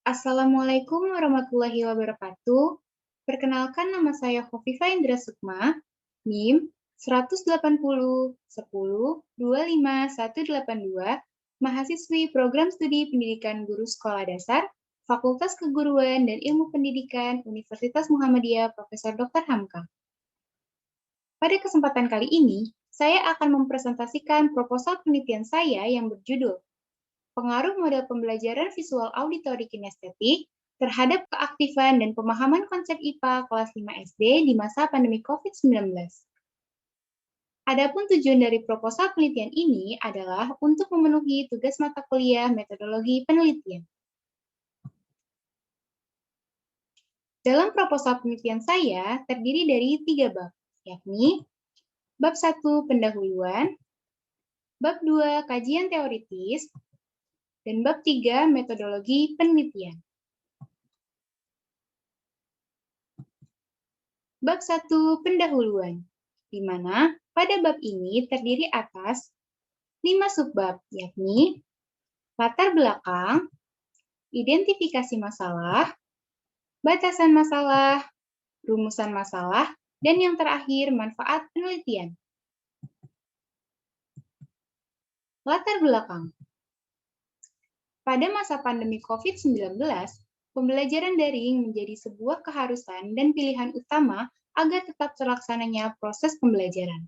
Assalamualaikum warahmatullahi wabarakatuh. Perkenalkan nama saya Khofifa Indra Sukma, NIM 180 10 25 182, mahasiswi Program Studi Pendidikan Guru Sekolah Dasar, Fakultas Keguruan dan Ilmu Pendidikan Universitas Muhammadiyah Profesor Dr. Hamka. Pada kesempatan kali ini, saya akan mempresentasikan proposal penelitian saya yang berjudul Pengaruh Model Pembelajaran Visual Auditory Kinestetik terhadap keaktifan dan pemahaman konsep IPA kelas 5 SD di masa pandemi COVID-19. Adapun tujuan dari proposal penelitian ini adalah untuk memenuhi tugas mata kuliah metodologi penelitian. Dalam proposal penelitian saya terdiri dari 3 bab, yakni bab 1 pendahuluan, bab 2 kajian teoritis, dan bab 3 metodologi penelitian. Bab 1 pendahuluan, di mana pada bab ini terdiri atas 5 subbab, yakni latar belakang, identifikasi masalah, batasan masalah, rumusan masalah, dan yang terakhir manfaat penelitian. Latar belakang. Pada masa pandemi COVID-19, pembelajaran daring menjadi sebuah keharusan dan pilihan utama agar tetap terlaksananya proses pembelajaran.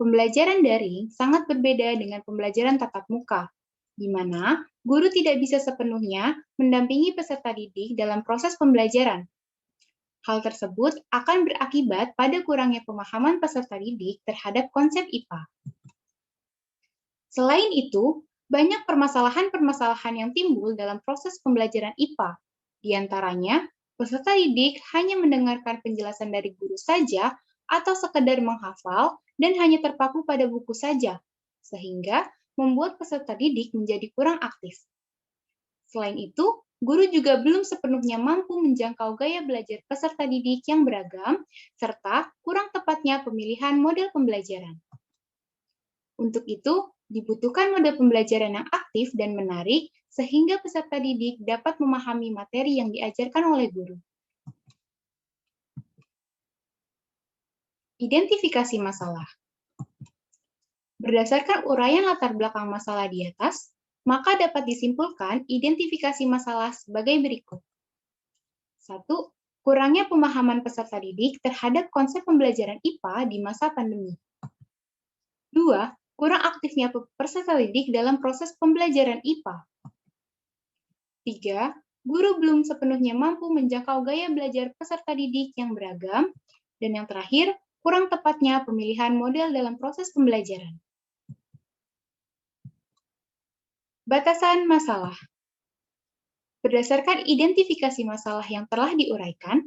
Pembelajaran daring sangat berbeda dengan pembelajaran tatap muka, di mana guru tidak bisa sepenuhnya mendampingi peserta didik dalam proses pembelajaran. Hal tersebut akan berakibat pada kurangnya pemahaman peserta didik terhadap konsep IPA. Selain itu, banyak permasalahan-permasalahan yang timbul dalam proses pembelajaran IPA. Di antaranya, peserta didik hanya mendengarkan penjelasan dari guru saja atau sekedar menghafal dan hanya terpaku pada buku saja, sehingga membuat peserta didik menjadi kurang aktif. Selain itu, guru juga belum sepenuhnya mampu menjangkau gaya belajar peserta didik yang beragam, serta kurang tepatnya pemilihan model pembelajaran. Untuk itu, dibutuhkan model pembelajaran yang aktif dan menarik, sehingga peserta didik dapat memahami materi yang diajarkan oleh guru. Identifikasi masalah. Berdasarkan uraian latar belakang masalah di atas, maka dapat disimpulkan identifikasi masalah sebagai berikut. 1. Kurangnya pemahaman peserta didik terhadap konsep pembelajaran IPA di masa pandemi. 2. Kurang aktifnya peserta didik dalam proses pembelajaran IPA. 3. Guru belum sepenuhnya mampu menjangkau gaya belajar peserta didik yang beragam. Dan yang terakhir, kurang tepatnya pemilihan model dalam proses pembelajaran. Batasan masalah. Berdasarkan identifikasi masalah yang telah diuraikan,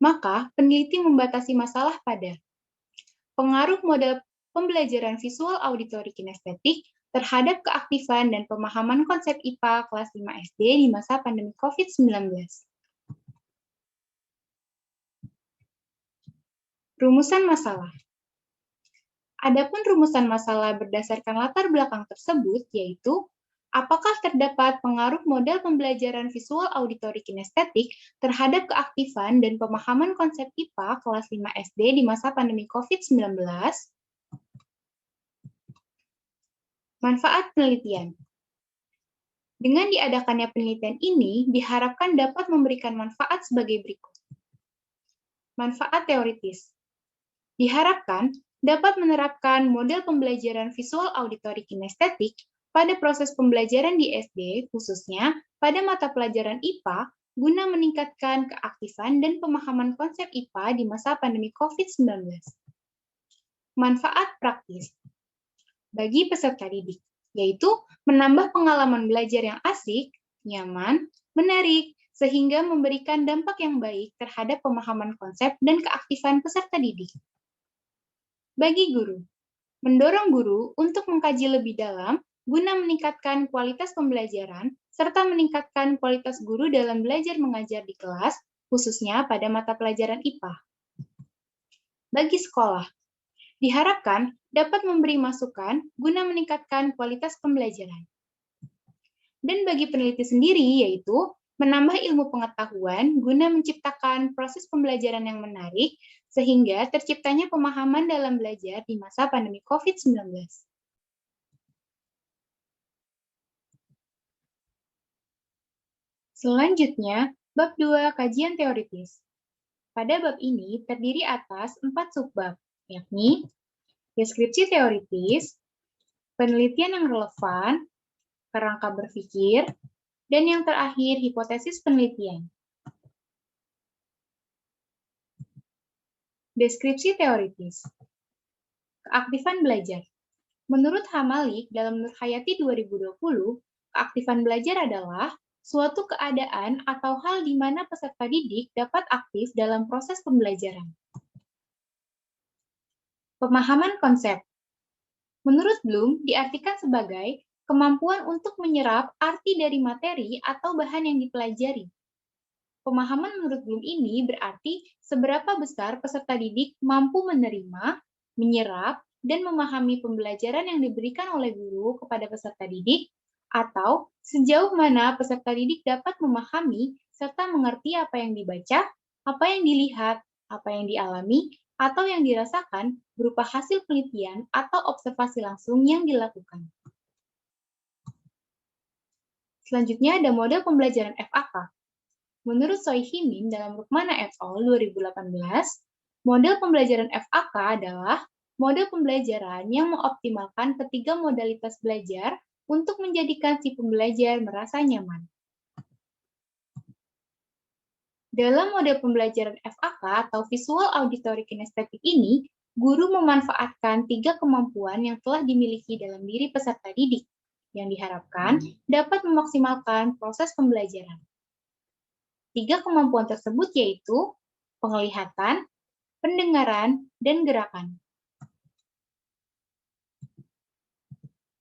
maka peneliti membatasi masalah pada pengaruh model pembelajaran visual auditory kinestetik terhadap keaktifan dan pemahaman konsep IPA kelas 5 SD di masa pandemi COVID-19. Rumusan masalah. Adapun rumusan masalah berdasarkan latar belakang tersebut yaitu apakah terdapat pengaruh model pembelajaran visual auditory kinestetik terhadap keaktifan dan pemahaman konsep IPA kelas 5 SD di masa pandemi COVID-19? Manfaat penelitian. Dengan diadakannya penelitian ini, diharapkan dapat memberikan manfaat sebagai berikut. Manfaat teoritis. Diharapkan dapat menerapkan model pembelajaran visual auditory kinestetik pada proses pembelajaran di SD, khususnya pada mata pelajaran IPA, guna meningkatkan keaktifan dan pemahaman konsep IPA di masa pandemi COVID-19. Manfaat praktis bagi peserta didik, yaitu menambah pengalaman belajar yang asik, nyaman, menarik, sehingga memberikan dampak yang baik terhadap pemahaman konsep dan keaktifan peserta didik. Bagi guru, mendorong guru untuk mengkaji lebih dalam guna meningkatkan kualitas pembelajaran serta meningkatkan kualitas guru dalam belajar mengajar di kelas, khususnya pada mata pelajaran IPA. Bagi sekolah, diharapkan dapat memberi masukan guna meningkatkan kualitas pembelajaran. Dan bagi peneliti sendiri, yaitu menambah ilmu pengetahuan guna menciptakan proses pembelajaran yang menarik, sehingga terciptanya pemahaman dalam belajar di masa pandemi COVID-19. Selanjutnya, bab 2 kajian teoritis. Pada bab ini terdiri atas 4 subbab, yakni deskripsi teoritis, penelitian yang relevan, kerangka berpikir, dan yang terakhir hipotesis penelitian. Deskripsi teoritis. Keaktifan belajar. Menurut Hamalik dalam Nur Hayati 2020, keaktifan belajar adalah suatu keadaan atau hal di mana peserta didik dapat aktif dalam proses pembelajaran. Pemahaman konsep. Menurut Bloom, diartikan sebagai kemampuan untuk menyerap arti dari materi atau bahan yang dipelajari. Pemahaman menurut Bloom ini berarti seberapa besar peserta didik mampu menerima, menyerap, dan memahami pembelajaran yang diberikan oleh guru kepada peserta didik, atau sejauh mana peserta didik dapat memahami serta mengerti apa yang dibaca, apa yang dilihat, apa yang dialami, atau yang dirasakan berupa hasil penelitian atau observasi langsung yang dilakukan. Selanjutnya ada model pembelajaran FAK. Menurut Choi Hee-min dalam Rukmana et al. 2018, model pembelajaran FAK adalah model pembelajaran yang mengoptimalkan ketiga modalitas belajar untuk menjadikan si pembelajar merasa nyaman. Dalam model pembelajaran FAK atau Visual Auditory Kinesthetic ini, guru memanfaatkan 3 kemampuan yang telah dimiliki dalam diri peserta didik, yang diharapkan dapat memaksimalkan proses pembelajaran. 3 kemampuan tersebut yaitu penglihatan, pendengaran, dan gerakan.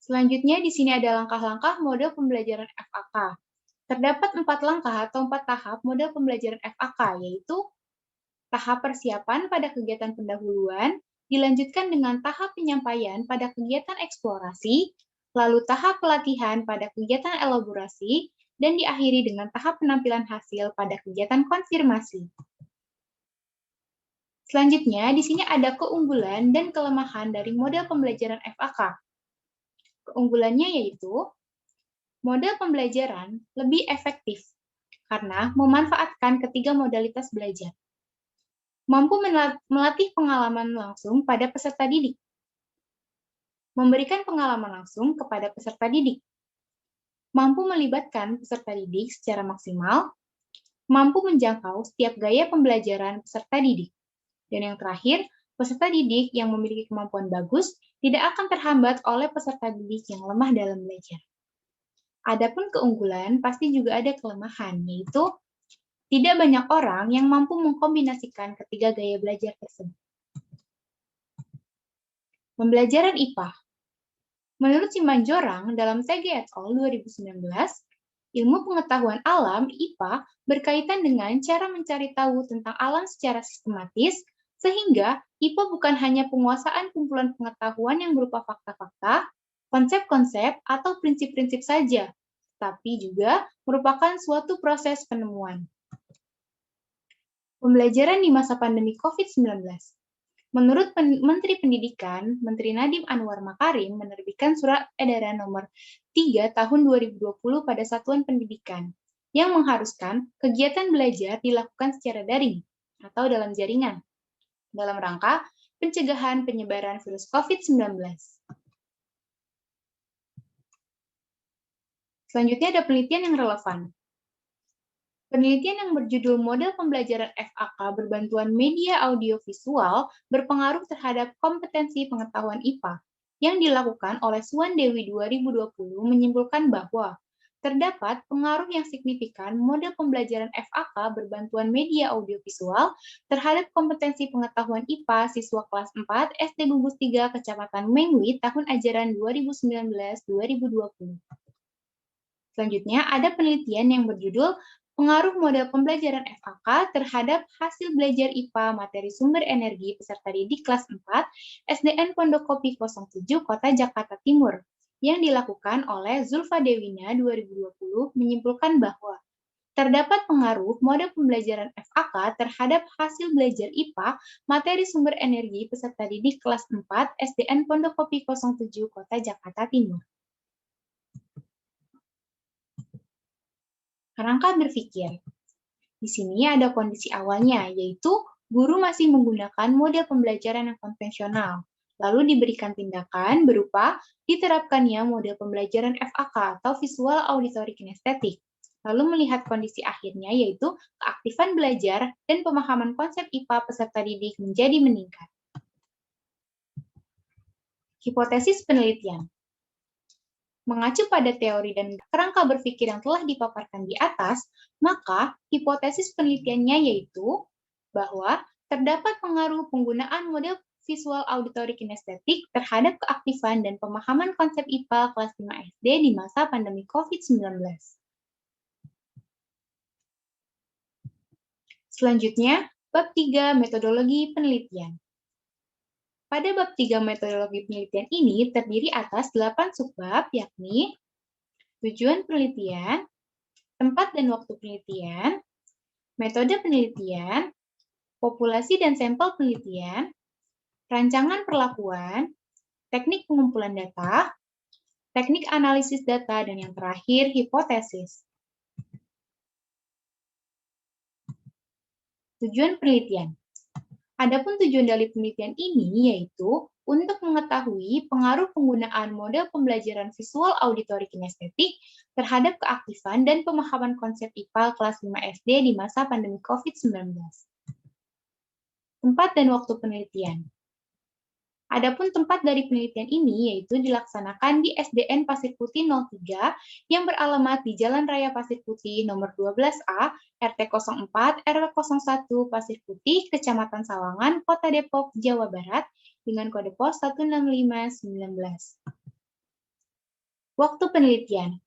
Selanjutnya di sini ada langkah-langkah model pembelajaran FAK. Terdapat 4 langkah atau 4 tahap model pembelajaran FAK, yaitu tahap persiapan pada kegiatan pendahuluan, dilanjutkan dengan tahap penyampaian pada kegiatan eksplorasi, lalu tahap pelatihan pada kegiatan elaborasi, dan diakhiri dengan tahap penampilan hasil pada kegiatan konfirmasi. Selanjutnya, di sini ada keunggulan dan kelemahan dari model pembelajaran FAK. Keunggulannya yaitu, model pembelajaran lebih efektif karena memanfaatkan ketiga modalitas belajar. Mampu melatih pengalaman langsung pada peserta didik. Memberikan pengalaman langsung kepada peserta didik. Mampu melibatkan peserta didik secara maksimal, mampu menjangkau setiap gaya pembelajaran peserta didik. Dan yang terakhir, peserta didik yang memiliki kemampuan bagus tidak akan terhambat oleh peserta didik yang lemah dalam belajar. Adapun keunggulan pasti juga ada kelemahan, yaitu tidak banyak orang yang mampu mengkombinasikan ketiga gaya belajar tersebut. Pembelajaran IPA. Menurut Simanjorang dalam TG et al. 2019, ilmu pengetahuan alam IPA berkaitan dengan cara mencari tahu tentang alam secara sistematis, sehingga IPA bukan hanya penguasaan kumpulan pengetahuan yang berupa fakta-fakta, konsep-konsep, atau prinsip-prinsip saja, tapi juga merupakan suatu proses penemuan. Pembelajaran di masa pandemi COVID-19. Menurut Menteri Pendidikan, Menteri Nadiem Anwar Makarim menerbitkan Surat Edaran Nomor 3 Tahun 2020 pada Satuan Pendidikan, yang mengharuskan kegiatan belajar dilakukan secara daring atau dalam jaringan, dalam rangka pencegahan penyebaran virus COVID-19. Selanjutnya ada penelitian yang relevan. Penelitian yang berjudul Model Pembelajaran FAK Berbantuan Media Audiovisual berpengaruh terhadap kompetensi pengetahuan IPA yang dilakukan oleh Suwan Dewi 2020 menyimpulkan bahwa terdapat pengaruh yang signifikan model pembelajaran FAK berbantuan media audiovisual terhadap kompetensi pengetahuan IPA siswa kelas 4 SD Bungkus 3 Kecamatan Mengwi tahun ajaran 2019-2020. Selanjutnya ada penelitian yang berjudul Pengaruh model pembelajaran FAK terhadap hasil belajar IPA materi sumber energi peserta didik kelas 4 SDN Pondok Kopi 07 Kota Jakarta Timur yang dilakukan oleh Zulfa Dewina 2020 menyimpulkan bahwa Terdapat pengaruh mode pembelajaran FAK terhadap hasil belajar IPA, materi sumber energi peserta didik kelas 4 SDN Pondok Kopi 07 Kota Jakarta Timur. Kerangka berpikir. Di sini ada kondisi awalnya, yaitu guru masih menggunakan model pembelajaran yang konvensional. Lalu diberikan tindakan berupa diterapkannya model pembelajaran FAK atau Visual Auditory Kinesthetic. Lalu melihat kondisi akhirnya, yaitu keaktifan belajar dan pemahaman konsep IPA peserta didik menjadi meningkat. Hipotesis penelitian. Mengacu pada teori dan kerangka berpikir yang telah dipaparkan di atas, maka hipotesis penelitiannya yaitu bahwa terdapat pengaruh penggunaan model Visual Auditory Kinesthetic terhadap keaktifan dan pemahaman konsep IPA kelas 5 SD di masa pandemi COVID-19. Selanjutnya, bab 3 metodologi penelitian. Pada bab 3 metodologi penelitian ini terdiri atas 8 subbab, yakni tujuan penelitian, tempat dan waktu penelitian, metode penelitian, populasi dan sampel penelitian, rancangan perlakuan, teknik pengumpulan data, teknik analisis data, dan yang terakhir, hipotesis. Tujuan penelitian. Adapun tujuan dari penelitian ini yaitu untuk mengetahui pengaruh penggunaan model pembelajaran visual auditory kinesthetic terhadap keaktifan dan pemahaman konsep IPA kelas 5 SD di masa pandemi COVID-19. Tempat dan waktu penelitian. Adapun tempat dari penelitian ini yaitu dilaksanakan di SDN Pasir Putih 03 yang beralamat di Jalan Raya Pasir Putih nomor 12A, RT 04, RW 01 Pasir Putih, Kecamatan Sawangan, Kota Depok, Jawa Barat, dengan kode pos 16519. Waktu penelitian.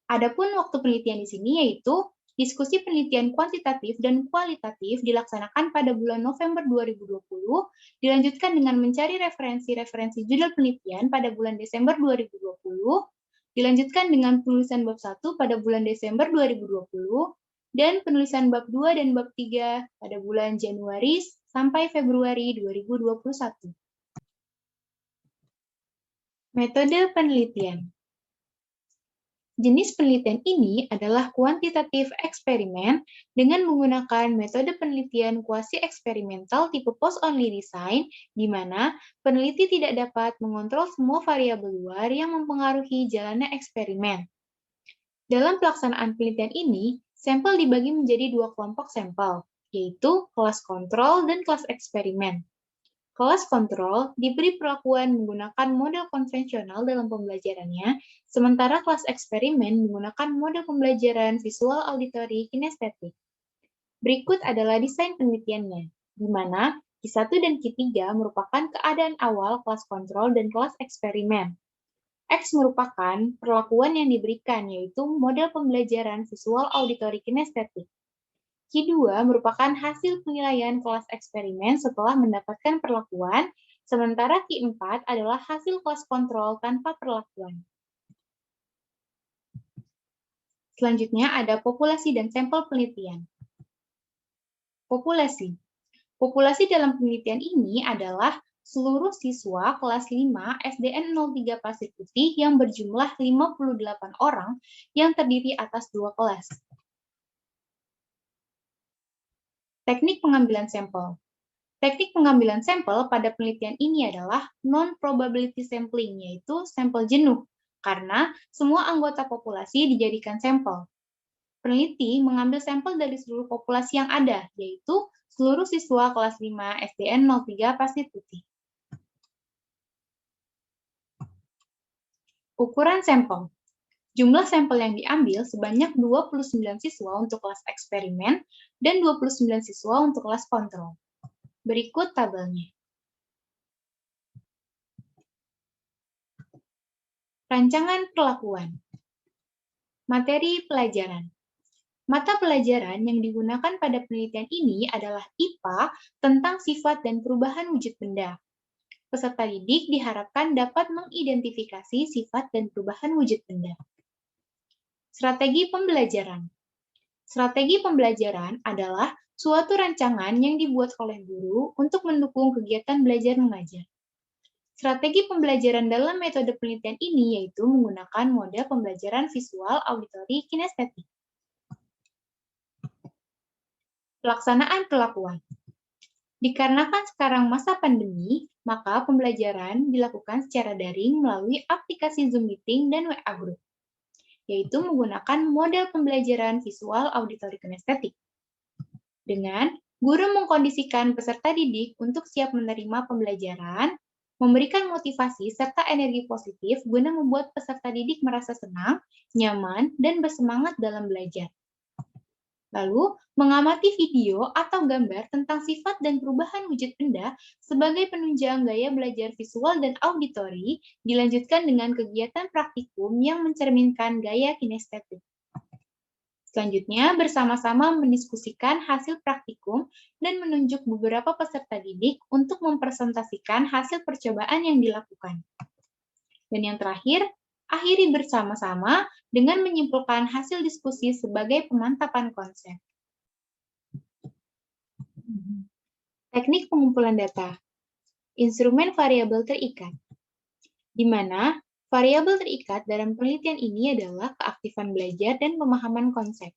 Adapun waktu penelitian di sini yaitu diskusi penelitian kuantitatif dan kualitatif dilaksanakan pada bulan November 2020, dilanjutkan dengan mencari referensi-referensi judul penelitian pada bulan Desember 2020, dilanjutkan dengan penulisan bab 1 pada bulan Desember 2020, dan penulisan bab 2 dan bab 3 pada bulan Januari sampai Februari 2021. Metode penelitian. Jenis penelitian ini adalah kuantitatif eksperimen dengan menggunakan metode penelitian kuasi-eksperimental tipe post-only design, di mana peneliti tidak dapat mengontrol semua variabel luar yang mempengaruhi jalannya eksperimen. Dalam pelaksanaan penelitian ini, sampel dibagi menjadi 2 kelompok sampel, yaitu kelas kontrol dan kelas eksperimen. Kelas kontrol diberi perlakuan menggunakan model konvensional dalam pembelajarannya, sementara kelas eksperimen menggunakan model pembelajaran visual auditory kinesthetic. Berikut adalah desain penelitiannya, di mana Q1 dan Q3 merupakan keadaan awal kelas kontrol dan kelas eksperimen. X merupakan perlakuan yang diberikan, yaitu model pembelajaran visual auditory kinesthetic. Q2 merupakan hasil penilaian kelas eksperimen setelah mendapatkan perlakuan, sementara Q4 adalah hasil kelas kontrol tanpa perlakuan. Selanjutnya ada populasi dan sampel penelitian. Populasi. Populasi dalam penelitian ini adalah seluruh siswa kelas 5 SDN 03 Pasir Putih yang berjumlah 58 orang yang terdiri atas 2 kelas. Teknik pengambilan sampel. Teknik pengambilan sampel pada penelitian ini adalah non-probability sampling, yaitu sampel jenuh, karena semua anggota populasi dijadikan sampel. Peneliti mengambil sampel dari seluruh populasi yang ada, yaitu seluruh siswa kelas 5 SDN 03 Pasir Putih. Ukuran sampel. Jumlah sampel yang diambil sebanyak 29 siswa untuk kelas eksperimen dan 29 siswa untuk kelas kontrol. Berikut tabelnya. Rancangan perlakuan. Materi pelajaran. Mata pelajaran yang digunakan pada penelitian ini adalah IPA tentang sifat dan perubahan wujud benda. Peserta didik diharapkan dapat mengidentifikasi sifat dan perubahan wujud benda. Strategi pembelajaran. Strategi pembelajaran adalah suatu rancangan yang dibuat oleh guru untuk mendukung kegiatan belajar mengajar. Strategi pembelajaran dalam metode penelitian ini yaitu menggunakan model pembelajaran visual, auditori, kinestetik. Pelaksanaan perlakuan. Dikarenakan sekarang masa pandemi, maka pembelajaran dilakukan secara daring melalui aplikasi Zoom Meeting dan WA Group, yaitu menggunakan model pembelajaran visual, auditori, kinestetik. Dengan guru mengkondisikan peserta didik untuk siap menerima pembelajaran, memberikan motivasi serta energi positif guna membuat peserta didik merasa senang, nyaman, dan bersemangat dalam belajar. Lalu, mengamati video atau gambar tentang sifat dan perubahan wujud benda sebagai penunjang gaya belajar visual dan auditori, dilanjutkan dengan kegiatan praktikum yang mencerminkan gaya kinestetik. Selanjutnya, bersama-sama mendiskusikan hasil praktikum dan menunjuk beberapa peserta didik untuk mempresentasikan hasil percobaan yang dilakukan. Dan yang terakhir, akhiri bersama-sama dengan menyimpulkan hasil diskusi sebagai pemantapan konsep. Teknik pengumpulan data. Instrumen variabel terikat. Di mana variabel terikat dalam penelitian ini adalah keaktifan belajar dan pemahaman konsep.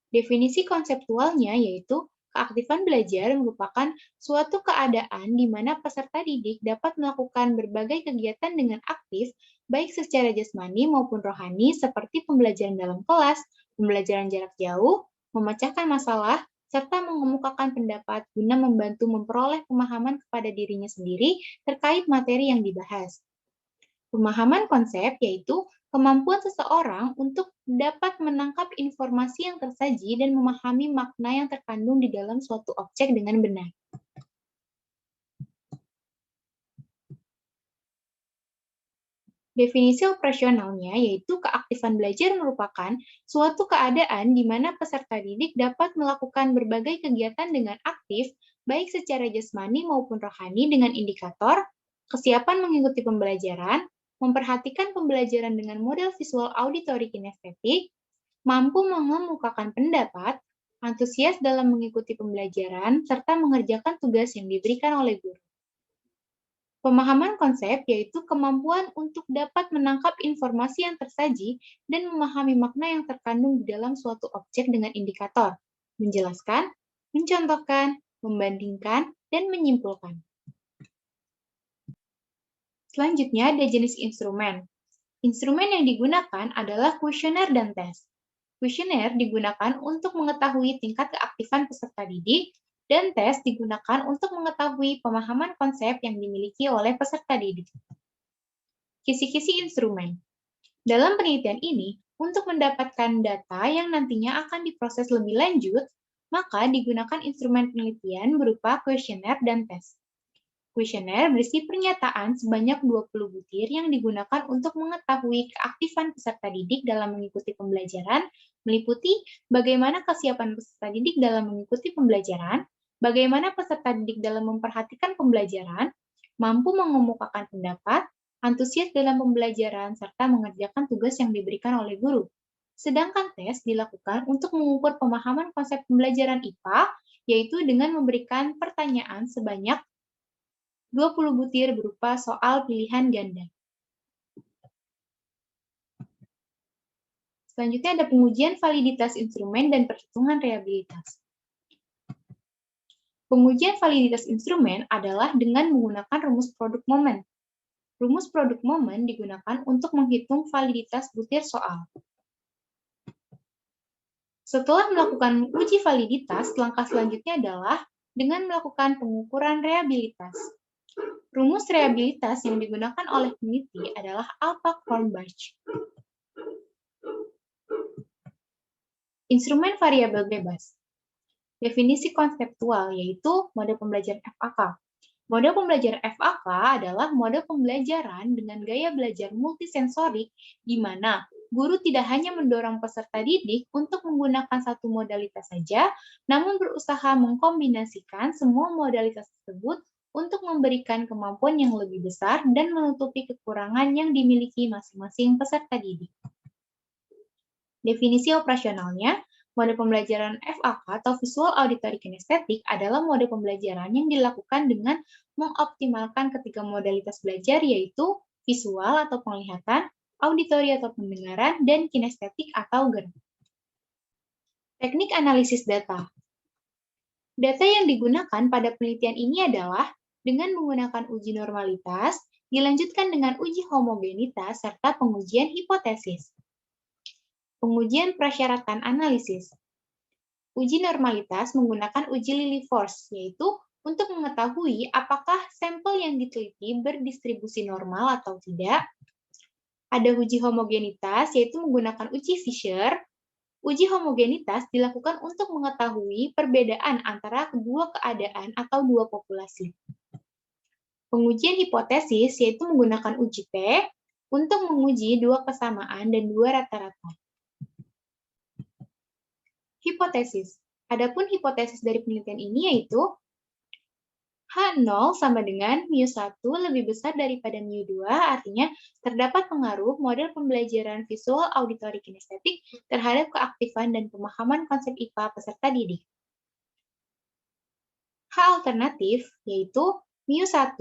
Definisi konseptualnya yaitu keaktifan belajar merupakan suatu keadaan di mana peserta didik dapat melakukan berbagai kegiatan dengan aktif, baik secara jasmani maupun rohani seperti pembelajaran dalam kelas, pembelajaran jarak jauh, memecahkan masalah, serta mengemukakan pendapat guna membantu memperoleh pemahaman kepada dirinya sendiri terkait materi yang dibahas. Pemahaman konsep yaitu kemampuan seseorang untuk dapat menangkap informasi yang tersaji dan memahami makna yang terkandung di dalam suatu objek dengan benar. Definisi operasionalnya yaitu keaktifan belajar merupakan suatu keadaan di mana peserta didik dapat melakukan berbagai kegiatan dengan aktif, baik secara jasmani maupun rohani dengan indikator kesiapan mengikuti pembelajaran, memperhatikan pembelajaran dengan model visual auditori kinestetik, mampu mengemukakan pendapat, antusias dalam mengikuti pembelajaran, serta mengerjakan tugas yang diberikan oleh guru. Pemahaman konsep yaitu kemampuan untuk dapat menangkap informasi yang tersaji dan memahami makna yang terkandung di dalam suatu objek dengan indikator, menjelaskan, mencontohkan, membandingkan, dan menyimpulkan. Selanjutnya ada jenis instrumen. Instrumen yang digunakan adalah kuesioner dan tes. Kuesioner digunakan untuk mengetahui tingkat keaktifan peserta didik, dan tes digunakan untuk mengetahui pemahaman konsep yang dimiliki oleh peserta didik. Kisi-kisi instrumen. Dalam penelitian ini, untuk mendapatkan data yang nantinya akan diproses lebih lanjut, maka digunakan instrumen penelitian berupa kuesioner dan tes. Kuesioner berisi pernyataan sebanyak 20 butir yang digunakan untuk mengetahui keaktifan peserta didik dalam mengikuti pembelajaran, meliputi bagaimana kesiapan peserta didik dalam mengikuti pembelajaran, bagaimana peserta didik dalam memperhatikan pembelajaran, mampu mengemukakan pendapat, antusias dalam pembelajaran, serta mengerjakan tugas yang diberikan oleh guru. Sedangkan tes dilakukan untuk mengukur pemahaman konsep pembelajaran IPA, yaitu dengan memberikan pertanyaan sebanyak 20 butir berupa soal pilihan ganda. Selanjutnya ada pengujian validitas instrumen dan perhitungan reliabilitas. Pengujian validitas instrumen adalah dengan menggunakan rumus produk momen. Rumus produk momen digunakan untuk menghitung validitas butir soal. Setelah melakukan uji validitas, langkah selanjutnya adalah dengan melakukan pengukuran reliabilitas. Rumus reliabilitas yang digunakan oleh peneliti adalah Alpha-Cronbach. Instrumen variabel bebas. Definisi konseptual yaitu model pembelajaran FAK. Model pembelajaran FAK adalah model pembelajaran dengan gaya belajar multisensorik di mana guru tidak hanya mendorong peserta didik untuk menggunakan satu modalitas saja, namun berusaha mengkombinasikan semua modalitas tersebut untuk memberikan kemampuan yang lebih besar dan menutupi kekurangan yang dimiliki masing-masing peserta didik. Definisi operasionalnya, Mode pembelajaran FAK atau Visual Auditory Kinesthetic adalah mode pembelajaran yang dilakukan dengan mengoptimalkan ketiga modalitas belajar, yaitu visual atau penglihatan, auditory atau pendengaran, dan kinestetik atau gerak. Teknik analisis data. Data yang digunakan pada penelitian ini adalah dengan menggunakan uji normalitas, dilanjutkan dengan uji homogenitas, serta pengujian hipotesis. Pengujian prasyaratan analisis. Uji normalitas menggunakan uji Lilliefors, yaitu untuk mengetahui apakah sampel yang diteliti berdistribusi normal atau tidak. Ada uji homogenitas, yaitu menggunakan uji Fisher. Uji homogenitas dilakukan untuk mengetahui perbedaan antara kedua keadaan atau dua populasi. Pengujian hipotesis, yaitu menggunakan uji P untuk menguji dua kesamaan dan dua rata-rata. Hipotesis. Adapun hipotesis dari penelitian ini yaitu H0 sama dengan μ1 lebih besar daripada μ2, artinya terdapat pengaruh model pembelajaran visual auditory kinestetik terhadap keaktifan dan pemahaman konsep IPA peserta didik. H alternatif yaitu μ1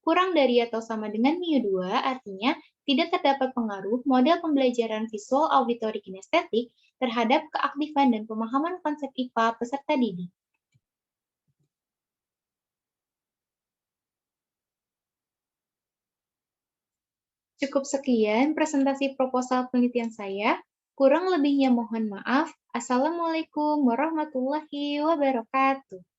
kurang dari atau sama dengan μ2, artinya tidak terdapat pengaruh model pembelajaran visual auditory kinestetik terhadap keaktifan dan pemahaman konsep IPA peserta didik. Cukup sekian presentasi proposal penelitian saya. Kurang lebihnya mohon maaf. Assalamualaikum warahmatullahi wabarakatuh.